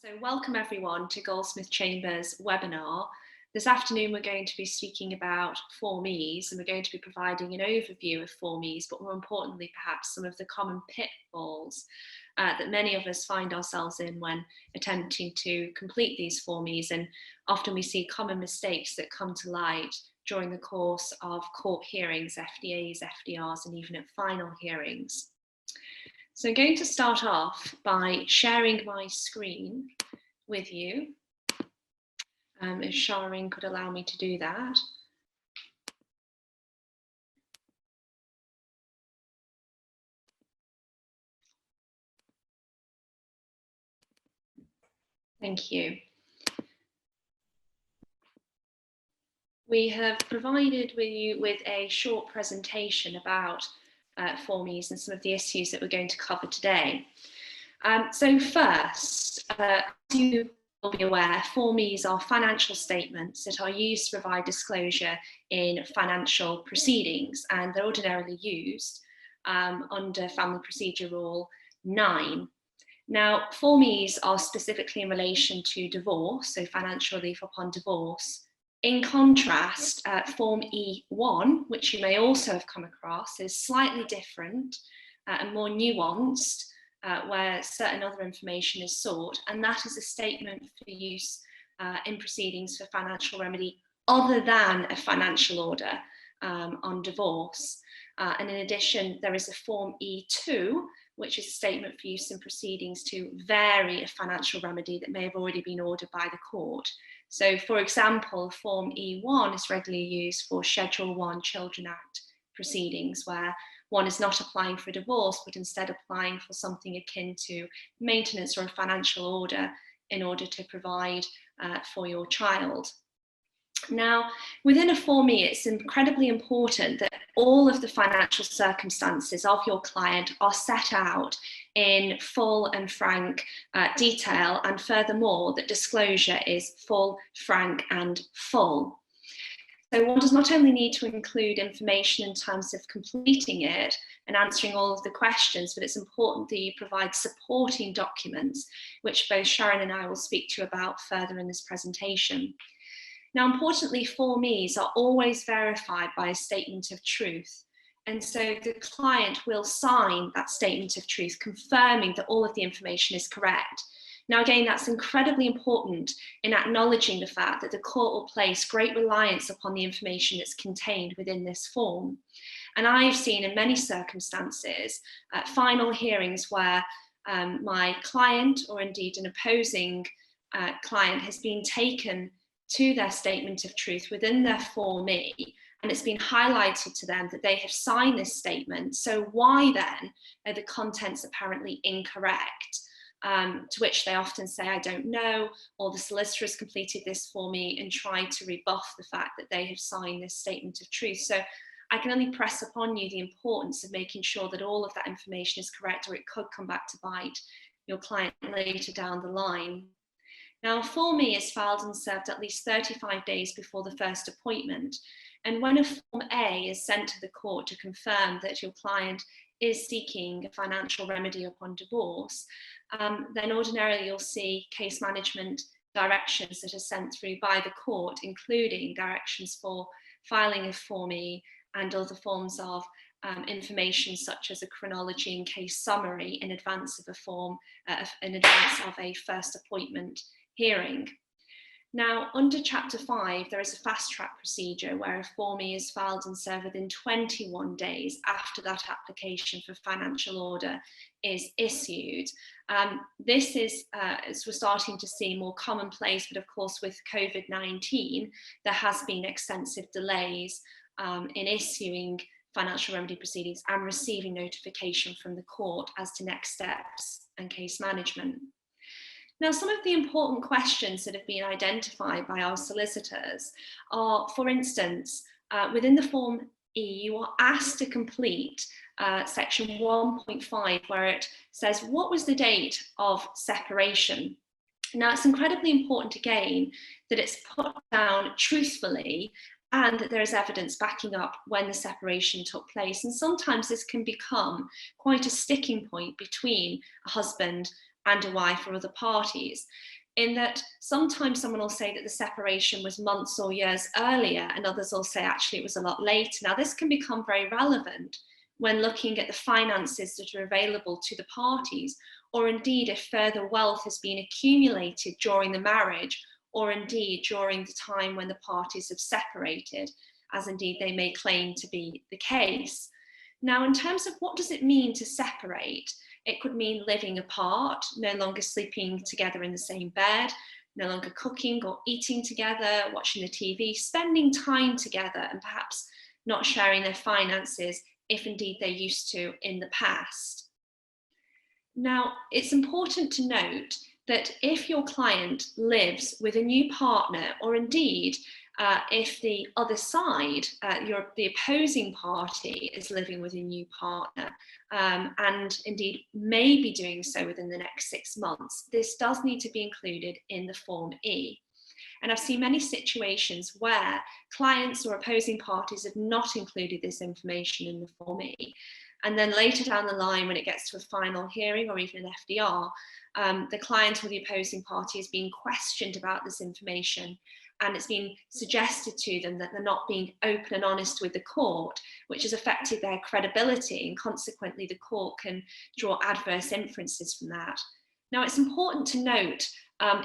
So welcome everyone to Goldsmith Chambers webinar. This afternoon we're going to be speaking about Form E's, and we're going to be providing an overview of Form E's, but more importantly perhaps some of the common pitfalls that many of us find ourselves in when attempting to complete these Form E's, and often we see common mistakes that come to light during the course of court hearings, FDAs, FDRs, and even at final hearings. So I'm going to start off by sharing my screen with you. If Shárin could allow me to do that. Thank you. We have provided you with a short presentation about Form E's and some of the issues that we're going to cover today. So first, as you will be aware, Form E's are financial statements that are used to provide disclosure in financial proceedings, and they're ordinarily used under Family Procedure Rule 9. Now, Form E's are specifically in relation to divorce, so financial relief upon divorce. In contrast, Form E1, which you may also have come across, is slightly different and more nuanced, where certain other information is sought, and that is a statement for use in proceedings for financial remedy other than a financial order on divorce. And in addition, there is a Form E2, which is a statement for use in proceedings to vary a financial remedy that may have already been ordered by the court. So, for example, Form E1 is regularly used for Schedule 1 Children Act proceedings, where one is not applying for a divorce, but instead applying for something akin to maintenance or a financial order in order to provide for your child. Now, within a Form E, it's incredibly important that all of the financial circumstances of your client are set out in full and frank detail, and furthermore, that disclosure is full, frank, and full. So one does not only need to include information in terms of completing it and answering all of the questions, but it's important that you provide supporting documents, which both Shárin and I will speak to you about further in this presentation. Now, importantly, Form E's are always verified by a statement of truth. And so the client will sign that statement of truth, confirming that all of the information is correct. Now, again, that's incredibly important in acknowledging the fact that the court will place great reliance upon the information that's contained within this form. And I've seen in many circumstances final hearings where my client, or indeed an opposing client, has been taken to their statement of truth within their Form E, and it's been highlighted to them that they have signed this statement. So why then are the contents apparently incorrect? To which they often say, I don't know, or the solicitor has completed this for me, and try to rebuff the fact that they have signed this statement of truth. So I can only press upon you the importance of making sure that all of that information is correct, or it could come back to bite your client later down the line. Now, Form E is filed and served at least 35 days before the first appointment. And when a Form A is sent to the court to confirm that your client is seeking a financial remedy upon divorce, then ordinarily you'll see case management directions that are sent through by the court, including directions for filing a Form E and other forms of information such as a chronology and case summary in advance of a first appointment hearing. Now, under Chapter 5, there is a fast-track procedure where a Form E is filed and served within 21 days after that application for financial order is issued. This is, as we're starting to see, more commonplace, but of course with COVID-19, there has been extensive delays in issuing financial remedy proceedings and receiving notification from the court as to next steps and case management. Now, some of the important questions that have been identified by our solicitors are, for instance, within the Form E, you are asked to complete section 1.5, where it says, what was the date of separation? Now, it's incredibly important, again, that it's put down truthfully and that there is evidence backing up when the separation took place. And sometimes this can become quite a sticking point between a husband and a wife or other parties, in that sometimes someone will say that the separation was months or years earlier, and others will say actually it was a lot later. Now, this can become very relevant when looking at the finances that are available to the parties, or indeed if further wealth has been accumulated during the marriage, or indeed during the time when the parties have separated, as indeed they may claim to be the case. Now, in terms of what does it mean to separate, it could mean living apart, no longer sleeping together in the same bed, no longer cooking or eating together, watching the TV, spending time together, and perhaps not sharing their finances if indeed they used to in the past. Now, it's important to note that if your client lives with a new partner, or indeed if the other side, the opposing party, is living with a new partner, and indeed may be doing so within the next 6 months, this does need to be included in the Form E. And I've seen many situations where clients or opposing parties have not included this information in the Form E. And then later down the line, when it gets to a final hearing or even an FDR, the client or the opposing party is being questioned about this information, and it's been suggested to them that they're not being open and honest with the court, which has affected their credibility, and consequently the court can draw adverse inferences from that. Now, it's important to note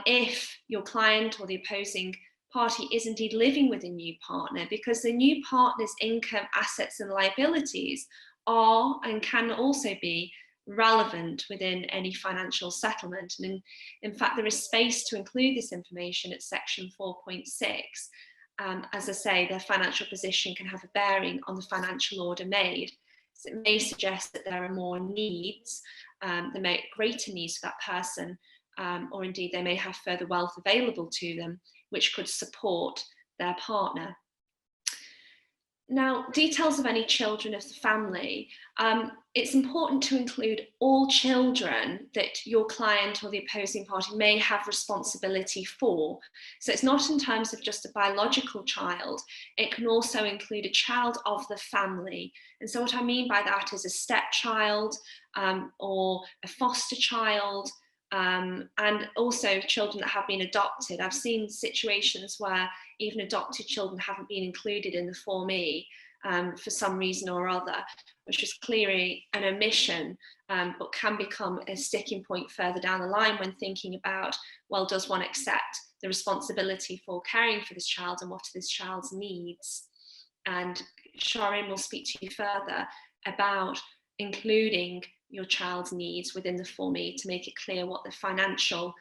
if your client or the opposing party is indeed living with a new partner, because the new partner's income, assets and liabilities are and can also be relevant within any financial settlement. And in fact, there is space to include this information at section 4.6. As I say, their financial position can have a bearing on the financial order made. So it may suggest that there are more needs, there may be greater needs for that person, or indeed they may have further wealth available to them, which could support their partner. Now, details of any children of the family. It's important to include all children that your client or the opposing party may have responsibility for. So it's not in terms of just a biological child, it can also include a child of the family. And so what I mean by that is a stepchild or a foster child, and also children that have been adopted. I've seen situations where even adopted children haven't been included in the Form E for some reason or other, which is clearly an omission, but can become a sticking point further down the line when thinking about, well, does one accept the responsibility for caring for this child and what are this child's needs? And Shárin will speak to you further about including your child's needs within the Form E to make it clear what the financial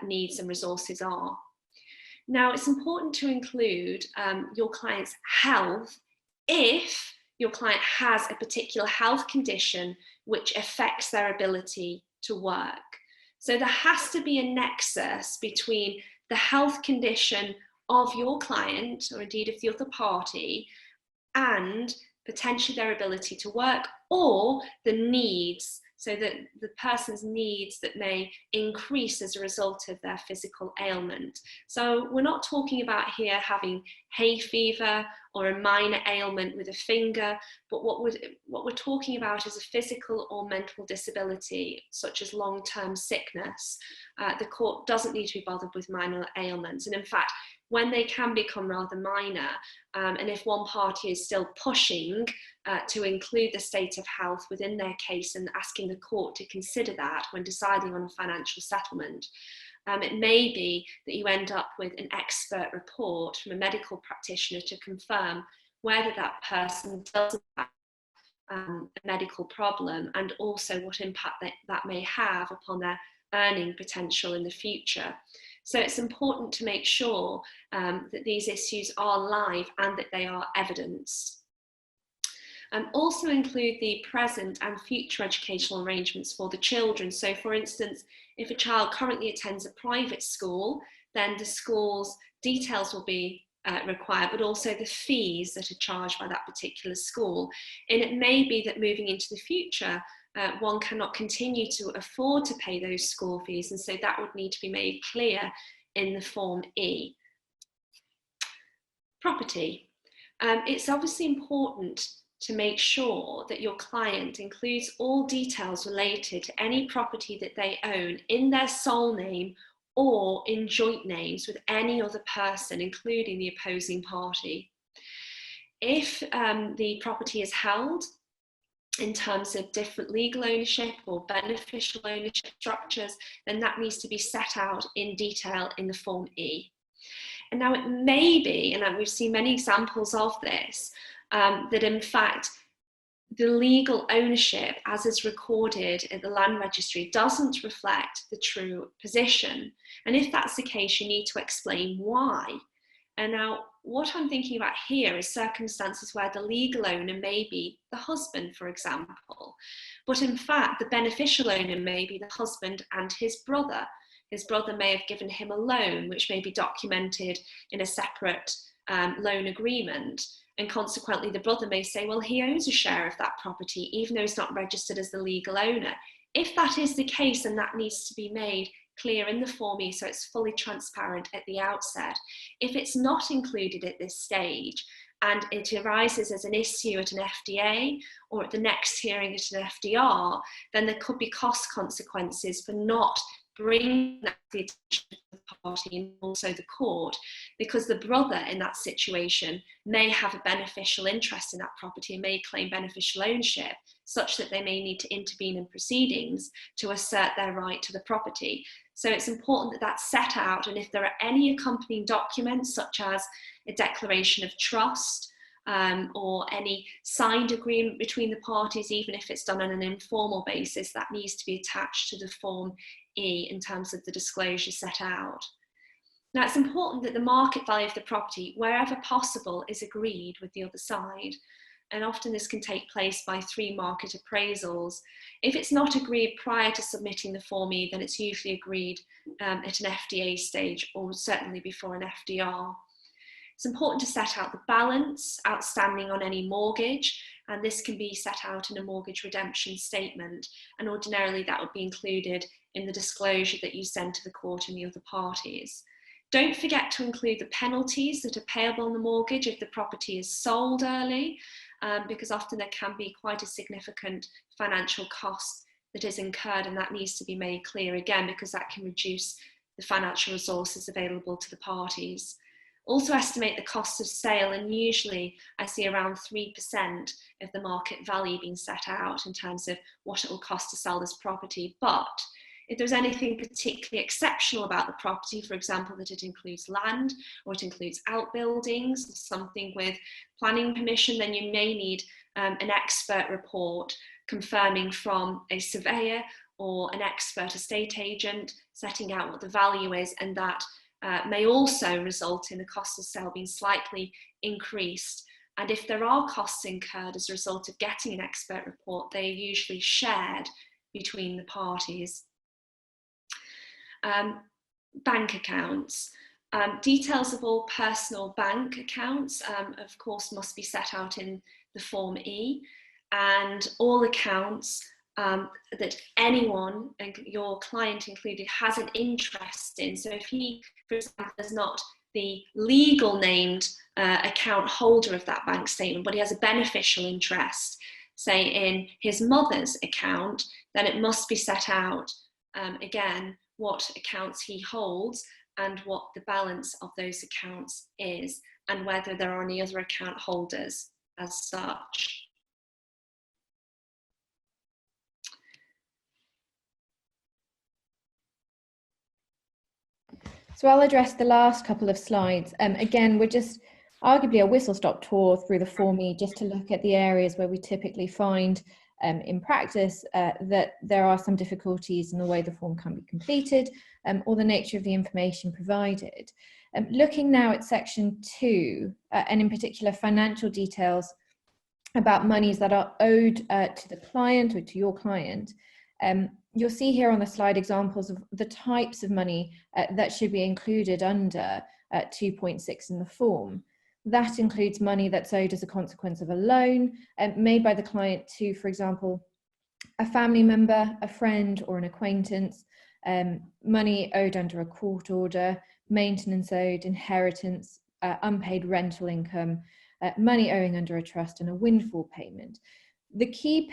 needs and resources are. Now, it's important to include your client's health if your client has a particular health condition which affects their ability to work. So there has to be a nexus between the health condition of your client, or indeed of the other party, and potentially their ability to work, or the needs, so that the person's needs that may increase as a result of their physical ailment. So we're not talking about here having hay fever or a minor ailment with a finger, but what we're talking about is a physical or mental disability, such as long-term sickness. The court doesn't need to be bothered with minor ailments. And in fact, when they can become rather minor, and if one party is still pushing to include the state of health within their case and asking the court to consider that when deciding on a financial settlement, it may be that you end up with an expert report from a medical practitioner to confirm whether that person does have a medical problem, and also what impact that may have upon their earning potential in the future. So it's important to make sure that these issues are live and that they are evidenced. Also include the present and future educational arrangements for the children. So for instance, if a child currently attends a private school, then the school's details will be required, but also the fees that are charged by that particular school. And it may be that moving into the future, one cannot continue to afford to pay those school fees, and so that would need to be made clear in the Form E. Property. It's obviously important to make sure that your client includes all details related to any property that they own in their sole name or in joint names with any other person, including the opposing party. If the property is held in terms of different legal ownership or beneficial ownership structures, then that needs to be set out in detail in the Form E. And now it may be, and we've seen many examples of this, that in fact the legal ownership as is recorded at the land registry doesn't reflect the true position. And if that's the case, you need to explain why. And now what I'm thinking about here is circumstances where the legal owner may be the husband, for example, but in fact the beneficial owner may be the husband and his brother. His brother may have given him a loan, which may be documented in a separate loan agreement. And consequently, the brother may say, well, he owns a share of that property, even though he's not registered as the legal owner. If that is the case, then that needs to be made clear in the Form E so it's fully transparent at the outset. If it's not included at this stage and it arises as an issue at an FDA or at the next hearing at an FDR, then there could be cost consequences for not bring that to the attention of the party and also the court, because the brother in that situation may have a beneficial interest in that property and may claim beneficial ownership, such that they may need to intervene in proceedings to assert their right to the property. So it's important that that's set out, and if there are any accompanying documents such as a declaration of trust or any signed agreement between the parties, even if it's done on an informal basis, that needs to be attached to the Form E in terms of the disclosure set out. Now, it's important that the market value of the property, wherever possible, is agreed with the other side. And often this can take place by 3 market appraisals. If it's not agreed prior to submitting the Form E, then it's usually agreed at an FDA stage or certainly before an FDR. It's important to set out the balance outstanding on any mortgage, and this can be set out in a mortgage redemption statement, and ordinarily that would be included in the disclosure that you send to the court and the other parties. Don't forget to include the penalties that are payable on the mortgage if the property is sold early, because often there can be quite a significant financial cost that is incurred, and that needs to be made clear again, because that can reduce the financial resources available to the parties. Also estimate the cost of sale, and usually I see around 3% of the market value being set out in terms of what it will cost to sell this property. But if there's anything particularly exceptional about the property, for example, that it includes land or it includes outbuildings, something with planning permission, then you may need an expert report confirming from a surveyor or an expert estate agent setting out what the value is, and that may also result in the cost of sale being slightly increased. And if there are costs incurred as a result of getting an expert report, they are usually shared between the parties. Bank accounts. Details of all personal bank accounts, of course, must be set out in the Form E, and all accounts that anyone, and your client included, has an interest in. So if he, for example, is not the legal named account holder of that bank statement, but he has a beneficial interest, say in his mother's account, then it must be set out again what accounts he holds and what the balance of those accounts is, and whether there are any other account holders as such. So I'll address the last couple of slides. Again, we're just arguably a whistle-stop tour through the Form E, just to look at the areas where we typically find in practice that there are some difficulties in the way the form can be completed or the nature of the information provided. Looking now at section 2, and in particular financial details about monies that are owed to the client or to your client, you'll see here on the slide examples of the types of money that should be included under 2.6 in the form. That includes money that's owed as a consequence of a loan made by the client to, for example, a family member, a friend or an acquaintance, money owed under a court order, maintenance owed, inheritance, unpaid rental income, money owing under a trust, and a windfall payment. The key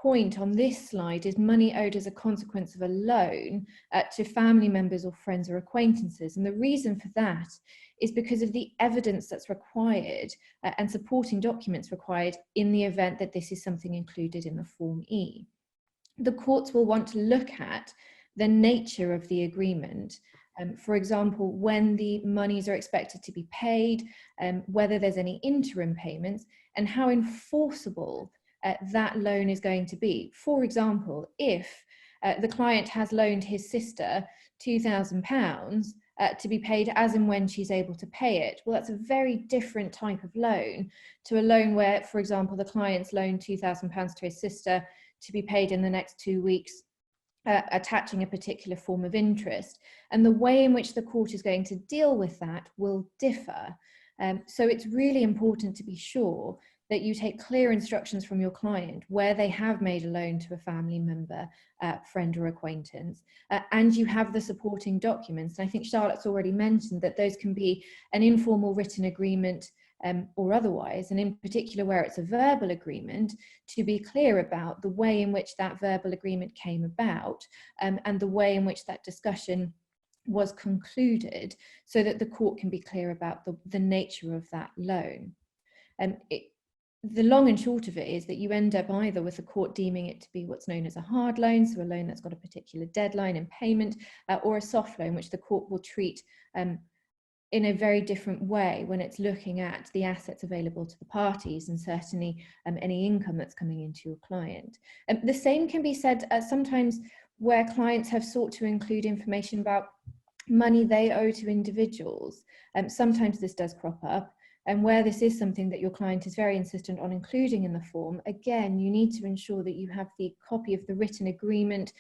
point on this slide is money owed as a consequence of a loan to family members or friends or acquaintances. And the reason for that is because of the evidence that's required and supporting documents required in the event that this is something included in the Form E. The courts will want to look at the nature of the agreement. For example, when the monies are expected to be paid, whether there's any interim payments, and how enforceable that loan is going to be. For example, if the client has loaned his sister £2,000 to be paid as and when she's able to pay it, well, that's a very different type of loan to a loan where, for example, the client's loaned £2,000 to his sister to be paid in the next 2 weeks, attaching a particular form of interest. And the way in which the court is going to deal with that will differ. So it's really important to be sure that you take clear instructions from your client where they have made a loan to a family member, friend or acquaintance, and you have the supporting documents. And I think Charlotte's already mentioned that those can be an informal written agreement or otherwise, and in particular where it's a verbal agreement, to be clear about the way in which that verbal agreement came about and the way in which that discussion was concluded, so that the court can be clear about the nature of that loan. The long and short of it is that you end up either with the court deeming it to be what's known as a hard loan, so a loan that's got a particular deadline in payment, or a soft loan, which the court will treat in a very different way when it's looking at the assets available to the parties and certainly any income that's coming into your client. The same can be said sometimes where clients have sought to include information about money they owe to individuals. Sometimes this does crop up. And where this is something that your client is very insistent on including in the form, again, you need to ensure that you have the copy of the written agreement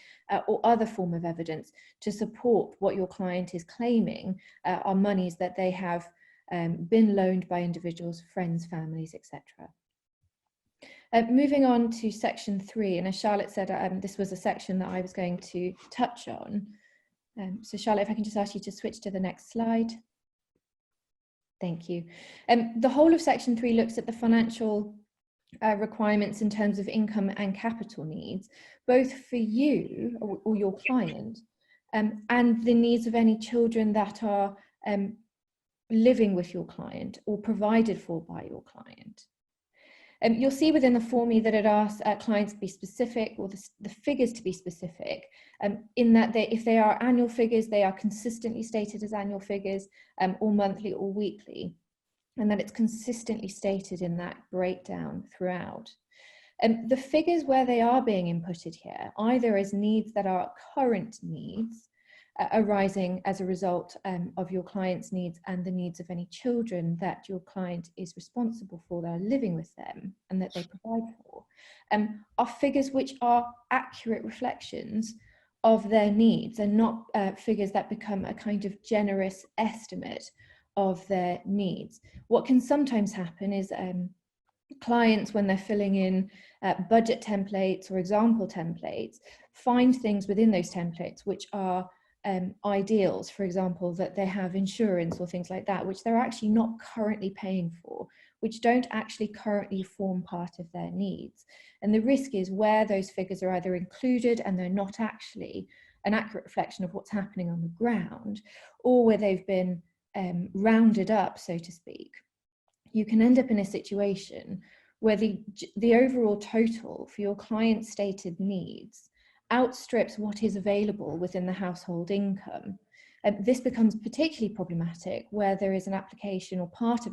or other form of evidence to support what your client is claiming are monies that they have been loaned by individuals, friends, families, etc. Moving on to section 3, and as Charlotte said, this was a section that I was going to touch on. So Charlotte, if I can just ask you to switch to the next slide. Thank you. The whole of section 3 looks at the financial requirements in terms of income and capital needs, both for you or your client, and the needs of any children that are living with your client or provided for by your client. You'll see within the Form E that it asks clients to be specific, or the figures to be specific, in that if they are annual figures, they are consistently stated as annual figures, or monthly or weekly, and that it's consistently stated in that breakdown throughout. The figures where they are being inputted here, either as needs that are current needs, arising as a result of your client's needs and the needs of any children that your client is responsible for that are living with them and that they provide for, are figures which are accurate reflections of their needs and not figures that become a kind of generous estimate of their needs. What can sometimes happen is clients, when they're filling in budget templates or example templates, find things within those templates which are ideals, for example, that they have insurance or things like that, which they're actually not currently paying for, which don't actually currently form part of their needs. And the risk is where those figures are either included and they're not actually an accurate reflection of what's happening on the ground, or where they've been rounded up, so to speak, you can end up in a situation where the overall total for your client's stated needs outstrips what is available within the household income. This becomes particularly problematic where there is an application, or part of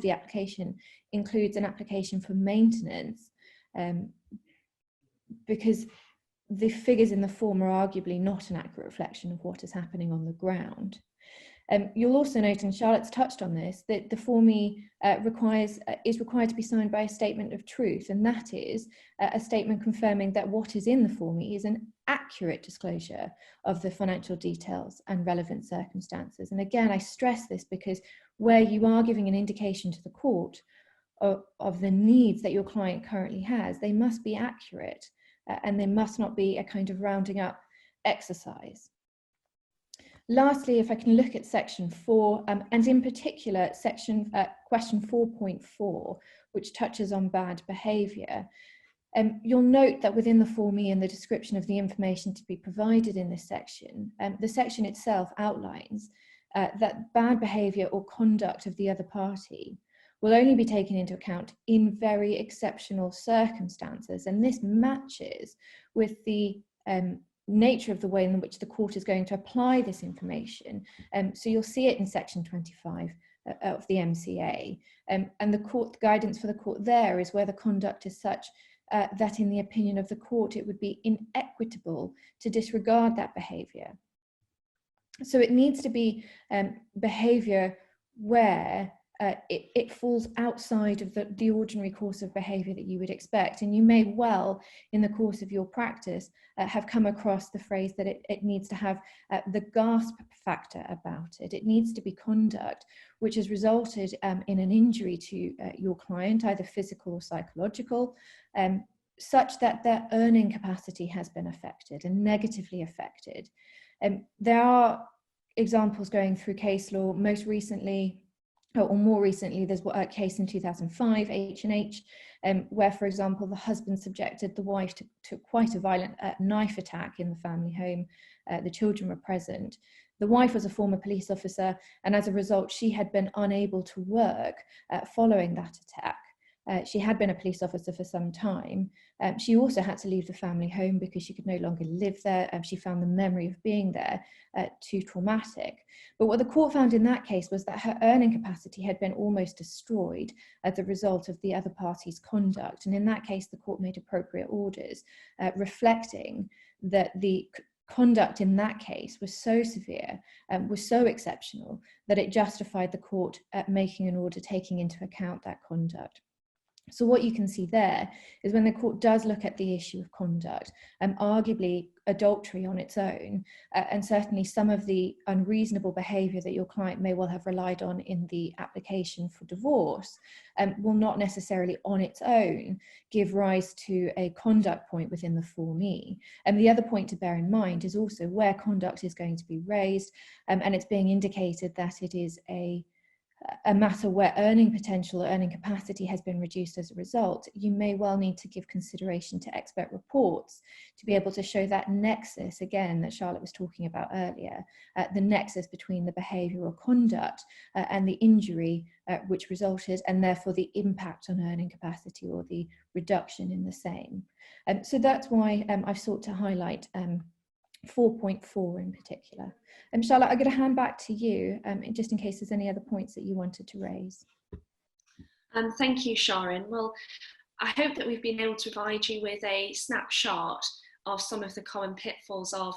the application includes an application for maintenance, because the figures in the form are arguably not an accurate reflection of what is happening on the ground. You'll also note, and Charlotte's touched on this, that the Form E is required to be signed by a statement of truth, and that is a statement confirming that what is in the Form E is an accurate disclosure of the financial details and relevant circumstances. And again, I stress this because where you are giving an indication to the court of the needs that your client currently has, they must be accurate and they must not be a kind of rounding up exercise. Lastly, if I can look at section 4, and in particular question 4.4, which touches on bad behaviour. You'll note that within the Form E and the description of the information to be provided in this section, the section itself outlines that bad behaviour or conduct of the other party will only be taken into account in very exceptional circumstances. And this matches with the nature of the way in which the court is going to apply this information. So you'll see it in section 25 of the MCA. And the guidance for the court there is where the conduct is such that in the opinion of the court, it would be inequitable to disregard that behaviour. So it needs to be behaviour where it falls outside of the ordinary course of behaviour that you would expect. And you may well, in the course of your practice, have come across the phrase that it needs to have the gasp factor about it. It needs to be conduct which has resulted in an injury to your client, either physical or psychological, such that their earning capacity has been affected and negatively affected. There are examples going through case law. Most recently, or more recently, there's a case in 2005, H&H, where, for example, the husband subjected the wife to quite a violent knife attack in the family home. The children were present. The wife was a former police officer, and as a result, she had been unable to work following that attack. She had been a police officer for some time. She also had to leave the family home because she could no longer live there. She found the memory of being there too traumatic. But what the court found in that case was that her earning capacity had been almost destroyed as a result of the other party's conduct. And in that case, the court made appropriate orders reflecting that the conduct in that case was so severe, was so exceptional, that it justified the court making an order taking into account that conduct. So what you can see there is when the court does look at the issue of conduct, arguably adultery on its own, and certainly some of the unreasonable behaviour that your client may well have relied on in the application for divorce, will not necessarily on its own give rise to a conduct point within the Form E. And the other point to bear in mind is also where conduct is going to be raised, and it's being indicated that it is a matter where earning potential or earning capacity has been reduced as a result, you may well need to give consideration to expert reports to be able to show that nexus, again, that Charlotte was talking about earlier, the nexus between the behaviour or conduct and the injury which resulted, and therefore the impact on earning capacity or the reduction in the same. So that's why I've sought to highlight 4.4 in particular. Charlotte, I'm going to hand back to you, just in case there's any other points that you wanted to raise. Thank you, Shárin. Well, I hope that we've been able to provide you with a snapshot of some of the common pitfalls of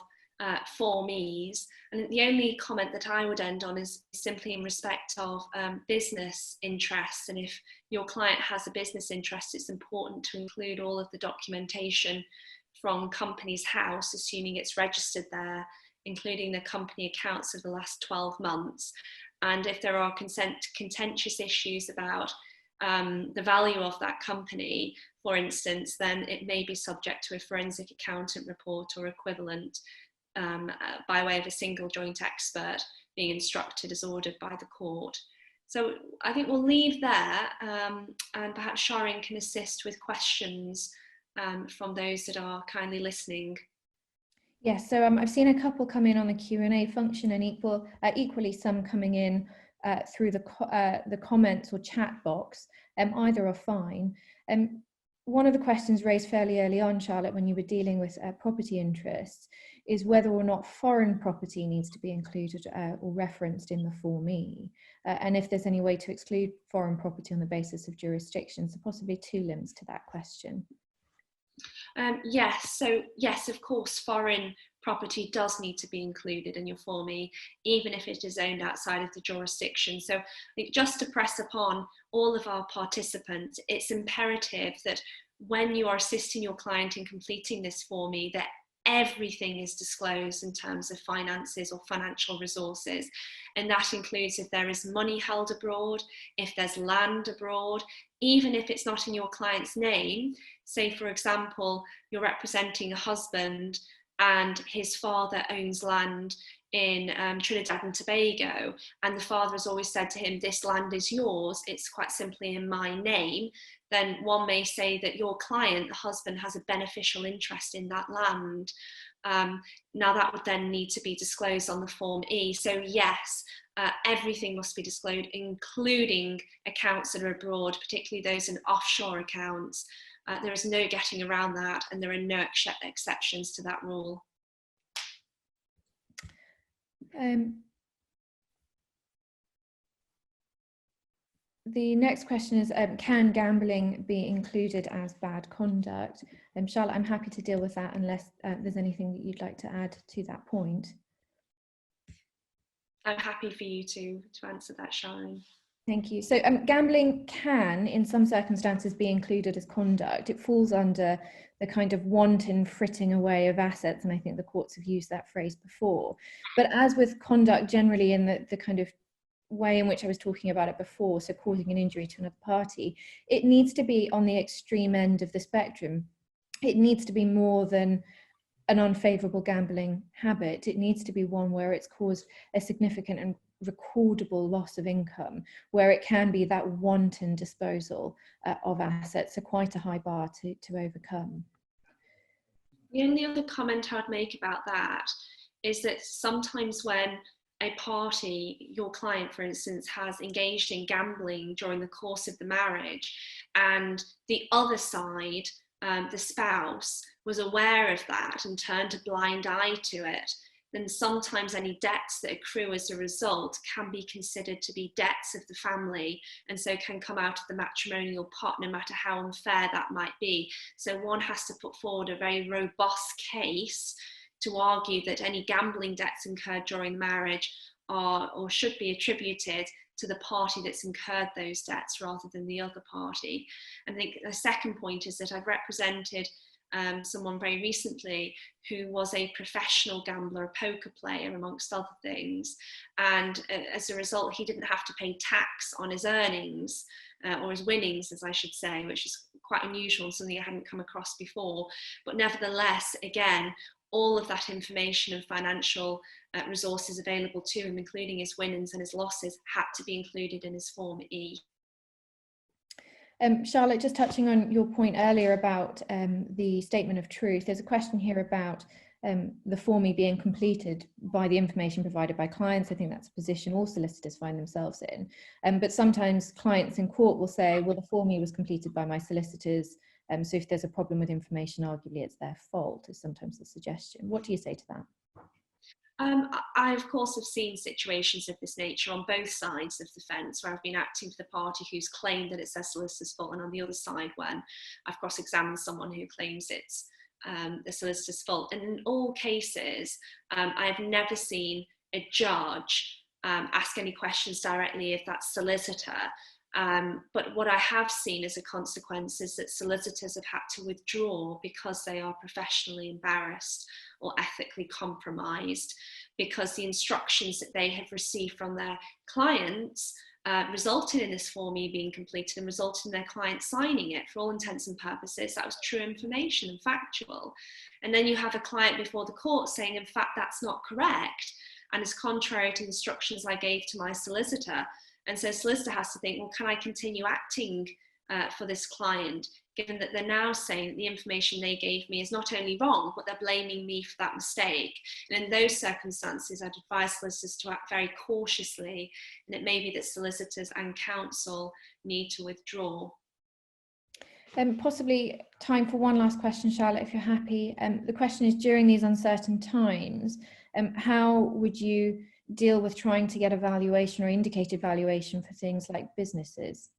Form Es. And the only comment that I would end on is simply in respect of business interests. And if your client has a business interest, it's important to include all of the documentation from Companies House, assuming it's registered there, including the company accounts of the last 12 months. And if there are contentious issues about the value of that company, for instance, then it may be subject to a forensic accountant report or equivalent by way of a single joint expert being instructed as ordered by the court. So I think we'll leave there, and perhaps Shárin can assist with questions from those that are kindly listening. Yes, so I've seen a couple come in on the Q&A function, and equally some coming in through the comments or chat box. Either are fine. One of the questions raised fairly early on, Charlotte, when you were dealing with property interests, is whether or not foreign property needs to be included or referenced in the Form E, and if there's any way to exclude foreign property on the basis of jurisdiction. So possibly two limbs to that question. Yes, of course, foreign property does need to be included in your Form E, even if it is owned outside of the jurisdiction. So I think just to press upon all of our participants, it's imperative that when you are assisting your client in completing this Form E, that everything is disclosed in terms of finances or financial resources. And that includes if there is money held abroad, if there's land abroad, even if it's not in your client's name. Say, for example, you're representing a husband and his father owns land in Trinidad and Tobago, and the father has always said to him, this land is yours, it's quite simply in my name, then one may say that your client, the husband, has a beneficial interest in that land. Now that would then need to be disclosed on the Form E. So yes, everything must be disclosed, including accounts that are abroad, particularly those in offshore accounts. There is no getting around that, and there are no exceptions to that rule. The next question is, can gambling be included as bad conduct? Charlotte, I'm happy to deal with that unless there's anything that you'd like to add to that point. I'm happy for you to answer that, Shárin. Thank you. So gambling can, in some circumstances, be included as conduct. It falls under the kind of wanton fritting away of assets, and I think the courts have used that phrase before. But as with conduct generally in the kind of way in which I was talking about it before, so causing an injury to another party, it needs to be on the extreme end of the spectrum. It needs to be more than an unfavourable gambling habit. It needs to be one where it's caused a significant and recordable loss of income, where it can be that wanton disposal of assets, so quite a high bar to overcome. The only other comment I'd make about that is that sometimes when a party, your client for instance, has engaged in gambling during the course of the marriage, and the other side, the spouse, was aware of that and turned a blind eye to it, then sometimes any debts that accrue as a result can be considered to be debts of the family, and so can come out of the matrimonial pot, no matter how unfair that might be. So one has to put forward a very robust case to argue that any gambling debts incurred during marriage are or should be attributed to the party that's incurred those debts rather than the other party. And I think the second point is that I've represented someone very recently who was a professional gambler, a poker player amongst other things, and as a result he didn't have to pay tax on his earnings or his winnings, as I should say, which is quite unusual and something I hadn't come across before. But nevertheless, again, all of that information and financial resources available to him, including his winnings and his losses, had to be included in his Form E. Charlotte, just touching on your point earlier about the statement of truth, there's a question here about the Form E being completed by the information provided by clients. I think that's a position all solicitors find themselves in. But sometimes clients in court will say, well, the Form E was completed by my solicitors, so if there's a problem with information, arguably it's their fault, is sometimes the suggestion. What do you say to that? I, of course, have seen situations of this nature on both sides of the fence, where I've been acting for the party who's claimed that it's their solicitor's fault, and on the other side when I've cross-examined someone who claims it's the solicitor's fault. And in all cases, I've never seen a judge ask any questions directly of that solicitor. But what I have seen as a consequence is that solicitors have had to withdraw because they are professionally embarrassed or ethically compromised, because the instructions that they have received from their clients resulted in this Form E being completed and resulted in their client signing it. For all intents and purposes, that was true information and factual. And then you have a client before the court saying, in fact, that's not correct and is contrary to instructions I gave to my solicitor. And so solicitor has to think, well, can I continue acting for this client, given that they're now saying that the information they gave me is not only wrong, but they're blaming me for that mistake. And in those circumstances, I'd advise solicitors to act very cautiously, and it may be that solicitors and counsel need to withdraw. Possibly time for one last question, Charlotte, if you're happy. The question is, during these uncertain times, how would you deal with trying to get a valuation or indicated valuation for things like businesses?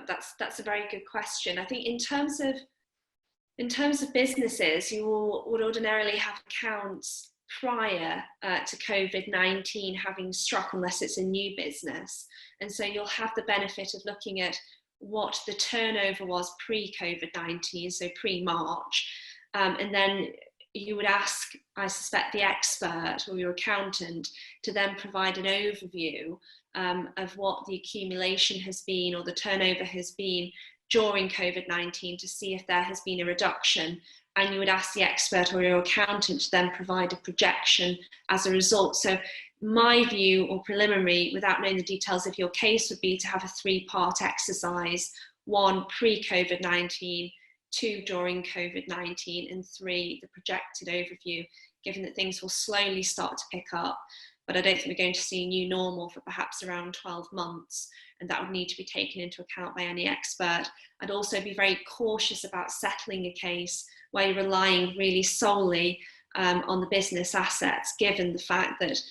That's a very good question. I think in terms of businesses, you would ordinarily have accounts prior to COVID-19 having struck, unless it's a new business, and so you'll have the benefit of looking at what the turnover was pre-COVID-19, so pre-March, and then you would ask, I suspect, the expert or your accountant to then provide an overview of what the accumulation has been or the turnover has been during COVID-19 to see if there has been a reduction, and you would ask the expert or your accountant to then provide a projection as a result. So my view, or preliminary, without knowing the details of your case, would be to have a 3-part exercise: 1, pre-COVID-19, 2, during COVID-19, and 3, the projected overview, given that things will slowly start to pick up. But I don't think we're going to see a new normal for perhaps around 12 months, and that would need to be taken into account by any expert. I'd also be very cautious about settling a case where you're relying really solely on the business assets, given the fact that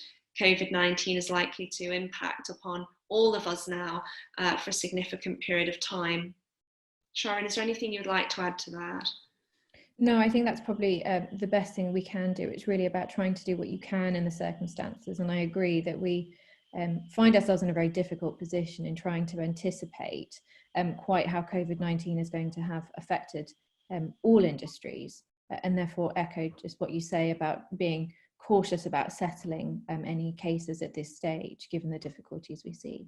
COVID-19 is likely to impact upon all of us now for a significant period of time. Shárin, is there anything you'd like to add to that? No, I think that's probably the best thing we can do. It's really about trying to do what you can in the circumstances. And I agree that we find ourselves in a very difficult position in trying to anticipate quite how COVID-19 is going to have affected all industries, and therefore echo just what you say about being cautious about settling any cases at this stage, given the difficulties we see.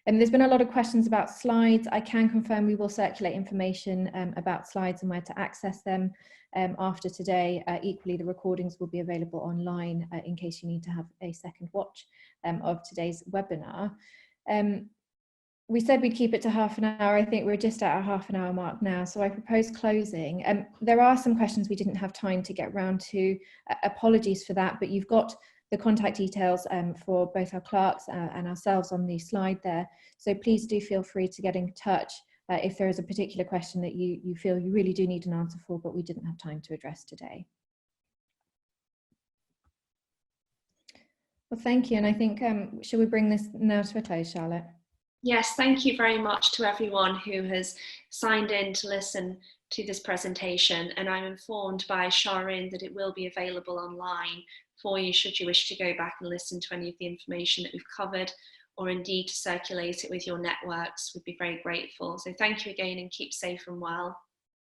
There's been a lot of questions about slides. I can confirm we will circulate information about slides and where to access them after today. Equally, the recordings will be available online in case you need to have a second watch of today's webinar. We said we'd keep it to half an hour. I think we're just at our half an hour mark now, so I propose closing. There are some questions we didn't have time to get round to. Apologies for that, but you've got the contact details for both our clerks and ourselves on the slide there. So please do feel free to get in touch if there is a particular question that you feel you really do need an answer for, but we didn't have time to address today. Well, thank you. And I think, shall we bring this now to a close, Charlotte? Yes, thank you very much to everyone who has signed in to listen to this presentation. And I'm informed by Shárin that it will be available online for you should you wish to go back and listen to any of the information that we've covered, or indeed to circulate it with your networks. We'd be very grateful. So thank you again, and keep safe and well.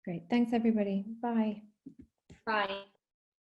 Great. Thanks, everybody. Bye. Bye.